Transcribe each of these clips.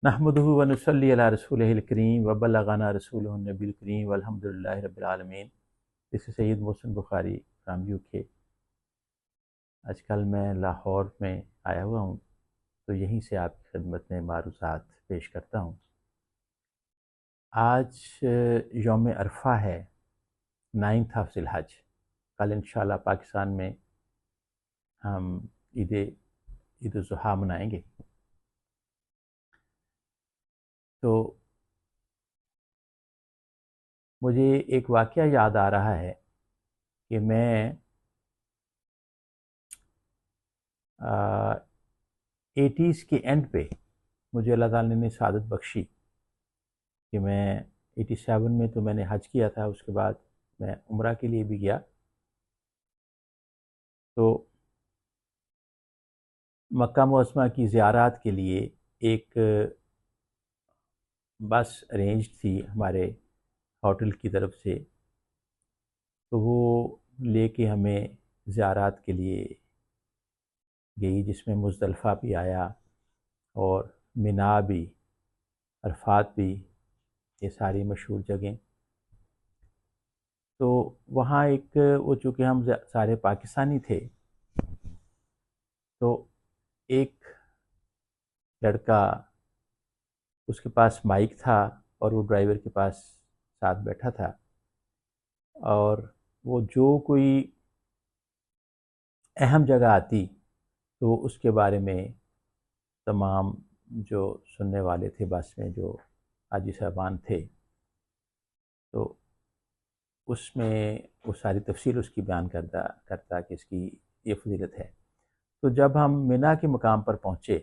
نحمده ونصلی علی رسولہ الکریم وبلغنا رسولہ النبی الکریم والحمدللہ رب العالمین۔ This is Syed Mohsin Bukhari from UK۔ آج کل میں لاہور میں آیا ہوا ہوں، تو یہیں سے آپ کی خدمت میں معروضات پیش کرتا ہوں۔ آج یوم عرفہ ہے، 9th of ذی الحج۔ کل انشاءاللہ پاکستان میں ہم عید الاضحیٰ منائیں گے۔ تو مجھے ایک واقعہ یاد آ رہا ہے کہ میں 80s کے اینڈ پہ مجھے اللہ تعالیٰ نے سعادت بخشی کہ میں 87 میں تو میں نے حج کیا تھا، اس کے بعد میں عمرہ کے لیے بھی گیا۔ تو مکہ معظمہ کی زیارات کے لیے ایک بس ارینج تھی ہمارے ہوٹل کی طرف سے، تو وہ لے کے ہمیں زیارات کے لیے گئی، جس میں مزدلفہ بھی آیا اور منا بھی، عرفات بھی، یہ ساری مشہور جگہیں۔ تو وہاں ایک وہ چونکہ ہم سارے پاکستانی تھے، تو ایک لڑکا، اس کے پاس مائک تھا اور وہ ڈرائیور کے پاس ساتھ بیٹھا تھا، اور وہ جو کوئی اہم جگہ آتی تو اس کے بارے میں تمام جو سننے والے تھے بس میں، جو حاجی صاحبان تھے، تو اس میں وہ ساری تفصیل اس کی بیان کرتا کہ اس کی یہ فضیلت ہے۔ تو جب ہم منا کے مقام پر پہنچے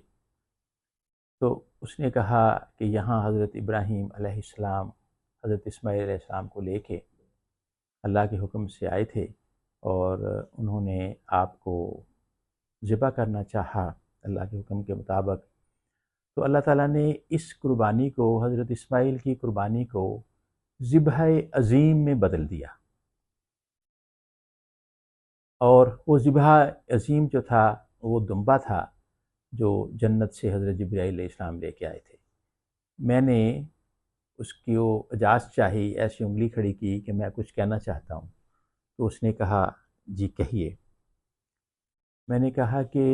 تو اس نے کہا کہ یہاں حضرت ابراہیم علیہ السلام حضرت اسماعیل علیہ السلام کو لے کے اللہ کے حکم سے آئے تھے، اور انہوں نے آپ کو ذبح کرنا چاہا اللہ کے حکم کے مطابق۔ تو اللہ تعالیٰ نے اس قربانی کو، حضرت اسماعیل کی قربانی کو، ذبح عظیم میں بدل دیا، اور وہ ذبح عظیم جو تھا وہ دمبا تھا جو جنت سے حضرت جبرائیل علیہ السلام لے کے آئے تھے۔ میں نے اس کی وہ اجازت چاہی، ایسی انگلی کھڑی کی کہ میں کچھ کہنا چاہتا ہوں، تو اس نے کہا جی کہیے۔ میں نے کہا کہ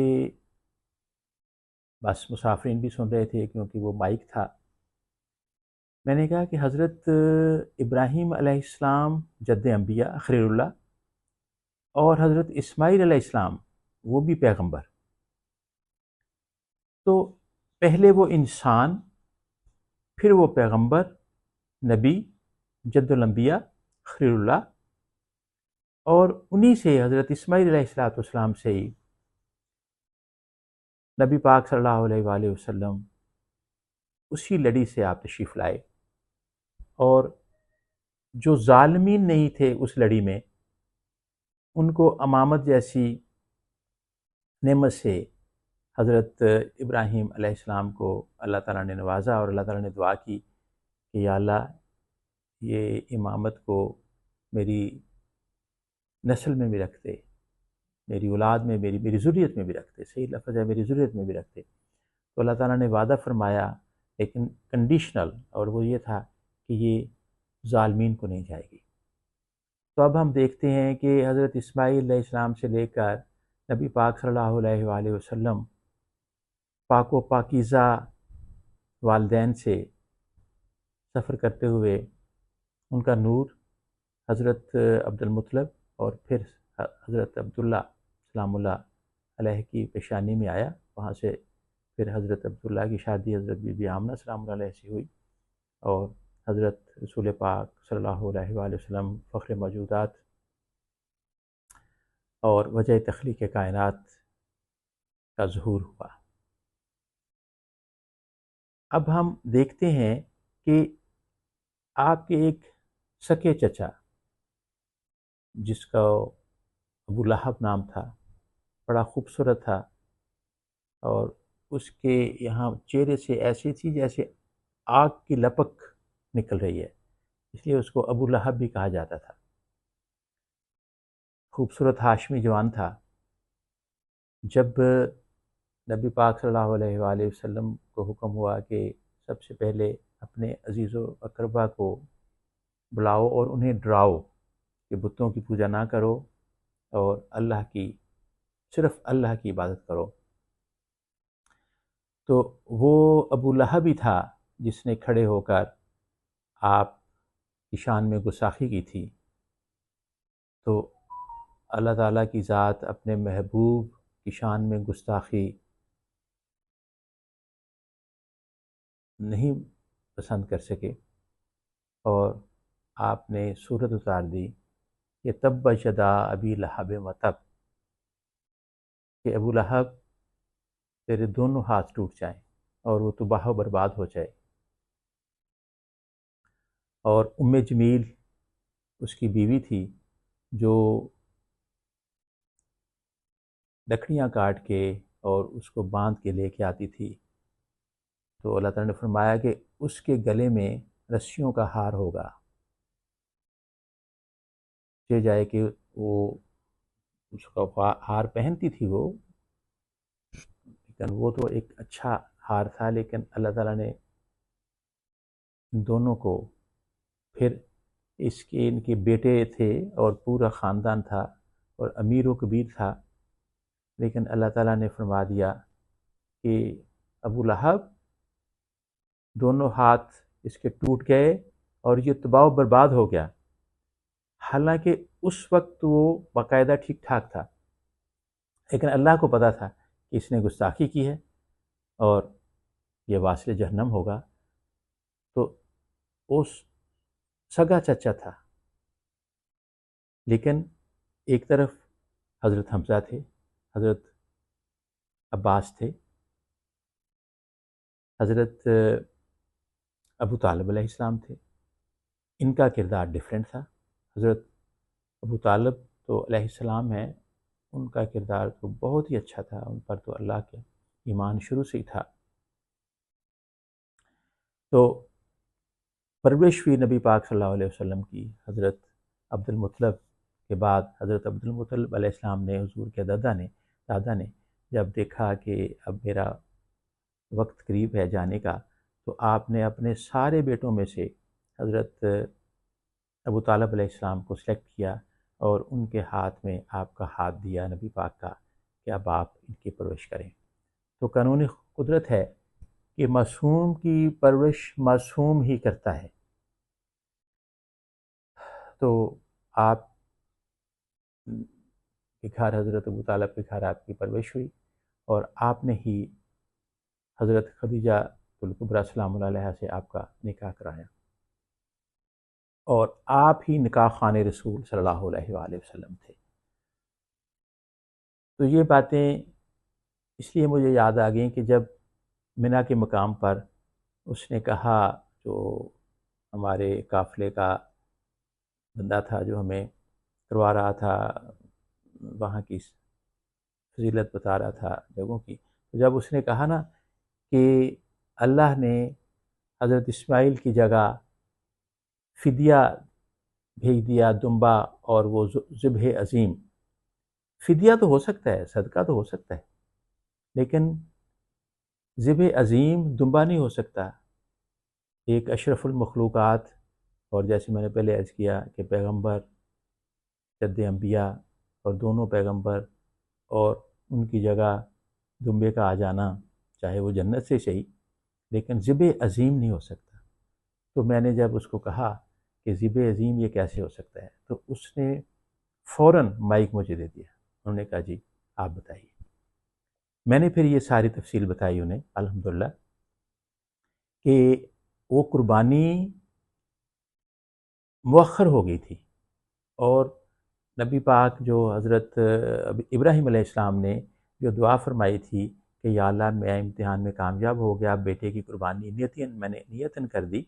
بس مسافرین بھی سن رہے تھے کیونکہ وہ مائک تھا۔ میں نے کہا کہ حضرت ابراہیم علیہ السلام جد انبیاء خلیل اللہ، اور حضرت اسماعیل علیہ السلام وہ بھی پیغمبر، تو پہلے وہ انسان، پھر وہ پیغمبر، نبی، جد الانبیاء خلیل اللہ، اور انہی سے حضرت اسماعیل علیہ السلام سے ہی نبی پاک صلی اللہ علیہ وآلہ وسلم اسی لڑی سے آپ تشریف لائے، اور جو ظالمین نہیں تھے اس لڑی میں، ان کو امامت جیسی نعمت سے حضرت ابراہیم علیہ السلام کو اللہ تعالیٰ نے نوازا، اور اللہ تعالیٰ نے دعا کی کہ یا اللہ یہ امامت کو میری نسل میں بھی رکھتے، میری اولاد میں، میری ذریت میں بھی رکھتے، صحیح لفظ ہے میری ذریت میں بھی رکھتے۔ تو اللہ تعالیٰ نے وعدہ فرمایا، لیکن کنڈیشنل، اور وہ یہ تھا کہ یہ ظالمین کو نہیں جائے گی۔ تو اب ہم دیکھتے ہیں کہ حضرت اسماعیل علیہ السلام سے لے کر نبی پاک صلی اللہ علیہ وآلہ وسلم پاک و پاکیزہ والدین سے سفر کرتے ہوئے، ان کا نور حضرت عبد المطلب اور پھر حضرت عبداللہ سلام اللہ علیہ کی پیشانی میں آیا، وہاں سے پھر حضرت عبداللہ کی شادی حضرت بی بی آمنہ سلام اللہ علیہ سے ہوئی، اور حضرت رسول پاک صلی اللہ علیہ وآلہ وسلم فخر موجودات اور وجہ تخلیق کائنات کا ظہور ہوا۔ اب ہم دیکھتے ہیں کہ آپ کے ایک سکے چچا، جس کا ابو لہب نام تھا، بڑا خوبصورت تھا، اور اس کے یہاں چہرے سے ایسی تھی جیسے آگ کی لپک نکل رہی ہے، اس لیے اس کو ابو لہب بھی کہا جاتا تھا۔ خوبصورت ہاشمی جوان تھا۔ جب نبی پاک صلی اللہ علیہ وآلہ وسلم کو حکم ہوا کہ سب سے پہلے اپنے عزیز و اقربا کو بلاؤ اور انہیں ڈراؤ کہ بتوں کی پوجا نہ کرو اور صرف اللہ کی عبادت کرو۔ تو وہ ابو لہب ہی تھا جس نے کھڑے ہو کر آپ کی شان میں گستاخی کی تھی۔ تو اللہ تعالیٰ کی ذات اپنے محبوب کی شان میں گستاخی نہیں پسند کر سکے اور آپ نے سورت اتار دی کہ تبت یدا ابی لہب وتب، کہ ابو لہب تیرے دونوں ہاتھ ٹوٹ جائیں اور وہ تباہ و برباد ہو جائے۔ اور ام جمیل اس کی بیوی تھی جو لکڑیاں کاٹ کے اور اس کو باندھ کے لے کے آتی تھی، تو اللہ تعالیٰ نے فرمایا کہ اس کے گلے میں رسیوں کا ہار ہوگا، یہ جائے کہ وہ اس کا ہار پہنتی تھی وہ، لیکن وہ تو ایک اچھا ہار تھا، لیکن اللہ تعالیٰ نے ان دونوں کو پھر ان کے بیٹے تھے اور پورا خاندان تھا اور امیر و کبیر تھا، لیکن اللہ تعالیٰ نے فرما دیا کہ ابو لہب دونوں ہاتھ اس کے ٹوٹ گئے اور یہ تباہ و برباد ہو گیا۔ حالانکہ اس وقت وہ باقاعدہ ٹھیک ٹھاک تھا، لیکن اللہ کو پتہ تھا کہ اس نے گستاخی کی ہے اور یہ واصل جہنم ہوگا۔ تو اس سگا چچا تھا، لیکن ایک طرف حضرت حمزہ تھے، حضرت عباس تھے، حضرت ابو طالب علیہ السلام تھے، ان کا کردار ڈیفرنٹ تھا۔ حضرت ابو طالب تو علیہ السلام ہیں، ان کا کردار تو بہت ہی اچھا تھا، ان پر تو اللہ کے ایمان شروع سے ہی تھا۔ تو پرورش ہوئی نبی پاک صلی اللہ علیہ وسلم کی حضرت عبد المطلب کے بعد۔ حضرت عبد المطلب علیہ السلام نے، حضور کے دادا نے جب دیکھا کہ اب میرا وقت قریب ہے جانے کا، تو آپ نے اپنے سارے بیٹوں میں سے حضرت ابو طالب علیہ السلام کو سلیکٹ کیا اور ان کے ہاتھ میں آپ کا ہاتھ دیا نبی پاک کا کہ اب آپ ان کی پرورش کریں۔ تو قانونی قدرت ہے کہ معصوم کی پرورش معصوم ہی کرتا ہے۔ تو آپ کے گھر، حضرت ابو طالب کے گھر آپ کی پرورش ہوئی اور آپ نے ہی حضرت خدیجہ الکبریٰ سلام اللہ علیہا سے آپ کا نکاح کرایا اور آپ ہی نکاح خوان رسول صلی اللہ علیہ وآلہ وسلم تھے۔ تو یہ باتیں اس لیے مجھے یاد آ گئیں کہ جب منا کے مقام پر اس نے کہا، جو ہمارے قافلے کا بندہ تھا جو ہمیں کروا رہا تھا، وہاں کی فضیلت بتا رہا تھا جگہوں کی، تو جب اس نے کہا نا کہ اللہ نے حضرت اسماعیل کی جگہ فدیہ بھیج دیا دمبا اور وہ ذبح عظیم۔ فدیہ تو ہو سکتا ہے، صدقہ تو ہو سکتا ہے، لیکن ذبح عظیم دمبا نہیں ہو سکتا۔ ایک اشرف المخلوقات، اور جیسے میں نے پہلے عرض کیا کہ پیغمبر، جد انبیاء اور دونوں پیغمبر، اور ان کی جگہ دمبے کا آ جانا، چاہے وہ جنت سے صحیح، لیکن ذبح عظیم نہیں ہو سکتا۔ تو میں نے جب اس کو کہا کہ ذبح عظیم یہ کیسے ہو سکتا ہے، تو اس نے فوراً مائک مجھے دے دیا، انہوں نے کہا جی آپ بتائیے۔ میں نے پھر یہ ساری تفصیل بتائی انہیں الحمدللہ کہ وہ قربانی مؤخر ہو گئی تھی، اور نبی پاک جو حضرت ابراہیم علیہ السلام نے جو دعا فرمائی تھی کہ یا اللہ میں امتحان میں کامیاب ہو گیا، بیٹے کی قربانی میں نے نیتاً کر دی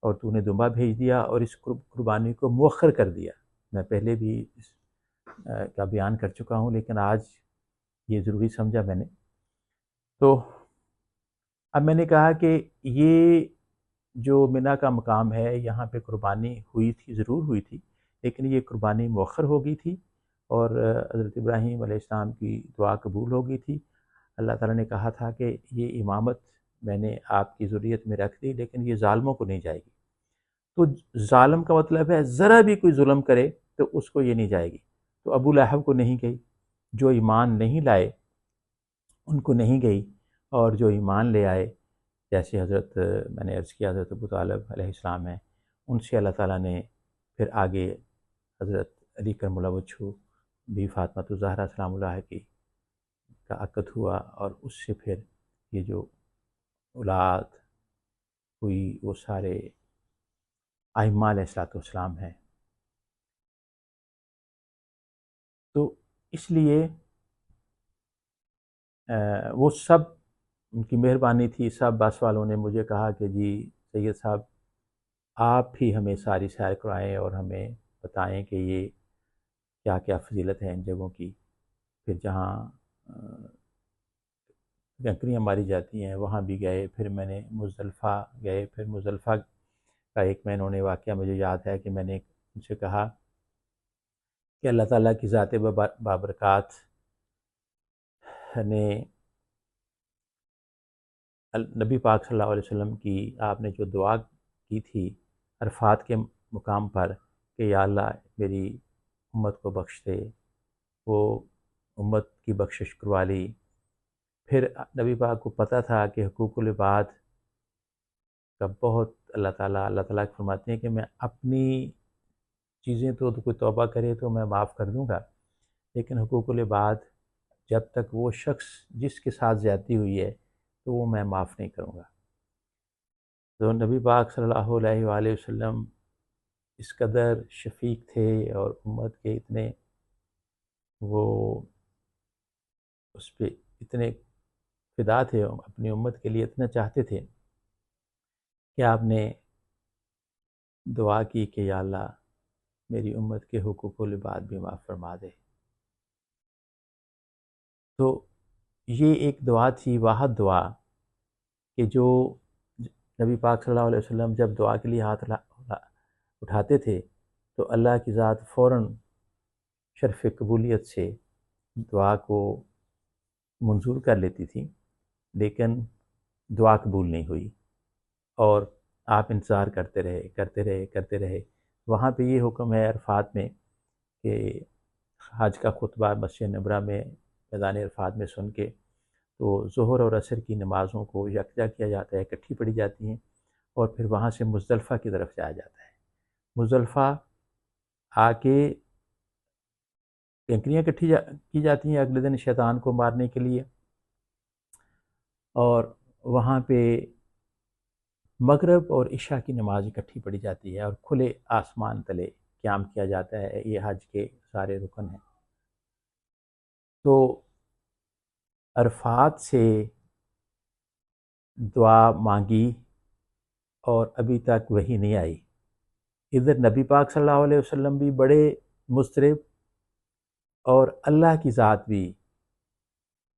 اور تو نے دمبا بھیج دیا اور اس قربانی کو مؤخر کر دیا۔ میں پہلے بھی اس کا بیان کر چکا ہوں، لیکن آج یہ ضروری سمجھا میں نے۔ تو اب میں نے کہا کہ یہ جو منا کا مقام ہے، یہاں پہ قربانی ہوئی تھی، ضرور ہوئی تھی، لیکن یہ قربانی مؤخر ہو گئی تھی اور حضرت ابراہیم علیہ السلام کی دعا قبول ہو گئی تھی۔ اللہ تعالیٰ نے کہا تھا کہ یہ امامت میں نے آپ کی ذریت میں رکھ دی، لیکن یہ ظالموں کو نہیں جائے گی۔ تو ظالم کا مطلب ہے ذرا بھی کوئی ظلم کرے تو اس کو یہ نہیں جائے گی۔ تو ابو لہب کو نہیں گئی، جو ایمان نہیں لائے ان کو نہیں گئی، اور جو ایمان لے آئے جیسے حضرت میں نے عرض کیا حضرت ابو طالب علیہ السلام ہیں، ان سے اللہ تعالیٰ نے پھر آگے حضرت علی کرم اللہ وجہہ بھی فاطمہ الزہرا سلام اللہ کی کا عقد ہوا، اور اس سے پھر یہ جو اولاد ہوئی وہ سارے ائمہ علیہ الصلوۃ والسلام ہیں۔ تو اس لیے وہ سب ان کی مہربانی تھی۔ سب بس والوں نے مجھے کہا کہ جی سید صاحب آپ ہی ہمیں ساری سیر کرائیں اور ہمیں بتائیں کہ یہ کیا کیا فضیلت ہے ان جگہوں کی۔ پھر جہاں کنکریاں ماری جاتی ہیں وہاں بھی گئے، پھر میں نے مزدلفہ گئے، پھر مزدلفہ کا ایک میں انہوں نے واقعہ مجھے یاد ہے کہ میں نے ان سے کہا کہ اللہ تعالیٰ کی ذات بابرکات نے نبی پاک صلی اللہ علیہ وسلم کی آپ نے جو دعا کی تھی عرفات کے مقام پر کہ یا اللہ میری امت کو بخش دے، وہ امت کی بخشش کروا لی۔ پھر نبی پاک کو پتہ تھا کہ حقوق العباد کا بہت اللہ تعالیٰ فرماتے ہیں کہ میں اپنی چیزیں تو کوئی توبہ کرے تو میں معاف کر دوں گا، لیکن حقوق العباد جب تک وہ شخص جس کے ساتھ زیادتی ہوئی ہے تو وہ میں معاف نہیں کروں گا۔ تو نبی پاک صلی اللہ علیہ وآلہ وسلم اس قدر شفیق تھے اور امت کے اتنے وہ اس پہ اتنے فدا تھے، اپنی امت کے لیے اتنا چاہتے تھے کہ آپ نے دعا کی کہ یا اللہ میری امت کے حقوق العباد بھی معاف فرما دے۔ تو یہ ایک دعا تھی، واحد دعا، کہ جو نبی پاک صلی اللہ علیہ وسلم جب دعا کے لیے ہاتھ اٹھاتے تھے تو اللہ کی ذات فوراً شرف قبولیت سے دعا کو منظور کر لیتی تھی، لیکن دعا قبول نہیں ہوئی اور آپ انتظار کرتے رہے۔ وہاں پہ یہ حکم ہے عرفات میں کہ حج کا خطبہ مسجد نبوی میں میدان عرفات میں سن کے تو ظہر اور عصر کی نمازوں کو یکجا کیا جاتا ہے، اکٹھی پڑھی جاتی ہیں، اور پھر وہاں سے مزدلفہ کی طرف جایا جاتا ہے۔ مزدلفہ آ کے کنکریاں اکٹھی کی جاتی ہیں اگلے دن شیطان کو مارنے کے لیے، اور وہاں پہ مغرب اور عشاء کی نماز اکٹھی پڑھی جاتی ہے اور کھلے آسمان تلے قیام کیا جاتا ہے۔ یہ حج کے سارے رکن ہیں۔ تو عرفات سے دعا مانگی اور ابھی تک وہی نہیں آئی۔ ادھر نبی پاک صلی اللہ علیہ وسلم بھی بڑے مضطرب، اور اللہ کی ذات بھی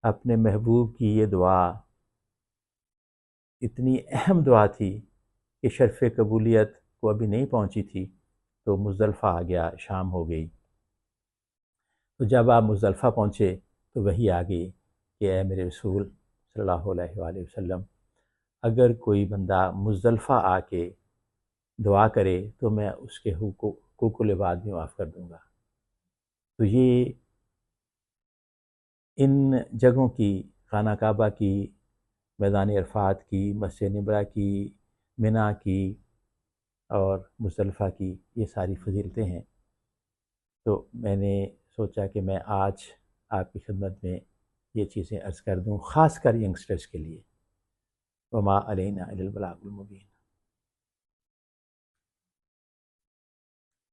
اپنے محبوب کی یہ دعا اتنی اہم دعا تھی کہ شرف قبولیت کو ابھی نہیں پہنچی تھی، تو مزدلفہ آ گیا، شام ہو گئی۔ تو جب آپ مزدلفہ پہنچے تو وہی آ گئی کہ اے میرے رسول صلی اللہ علیہ وآلہ وسلم، اگر کوئی بندہ مزدلفہ آ کے دعا کرے تو میں اس کے حقوق العباد بھی معاف کر دوں گا۔ تو یہ ان جگہوں کی، خانہ کعبہ کی، میدان عرفات کی، مسجد نبوی کی، منی کی اور مزدلفہ کی، یہ ساری فضیلتیں ہیں۔ تو میں نے سوچا کہ میں آج آپ کی خدمت میں یہ چیزیں عرض کر دوں، خاص کر ینگسٹرز کے لیے۔ وما علینا الا البلاغ المبین۔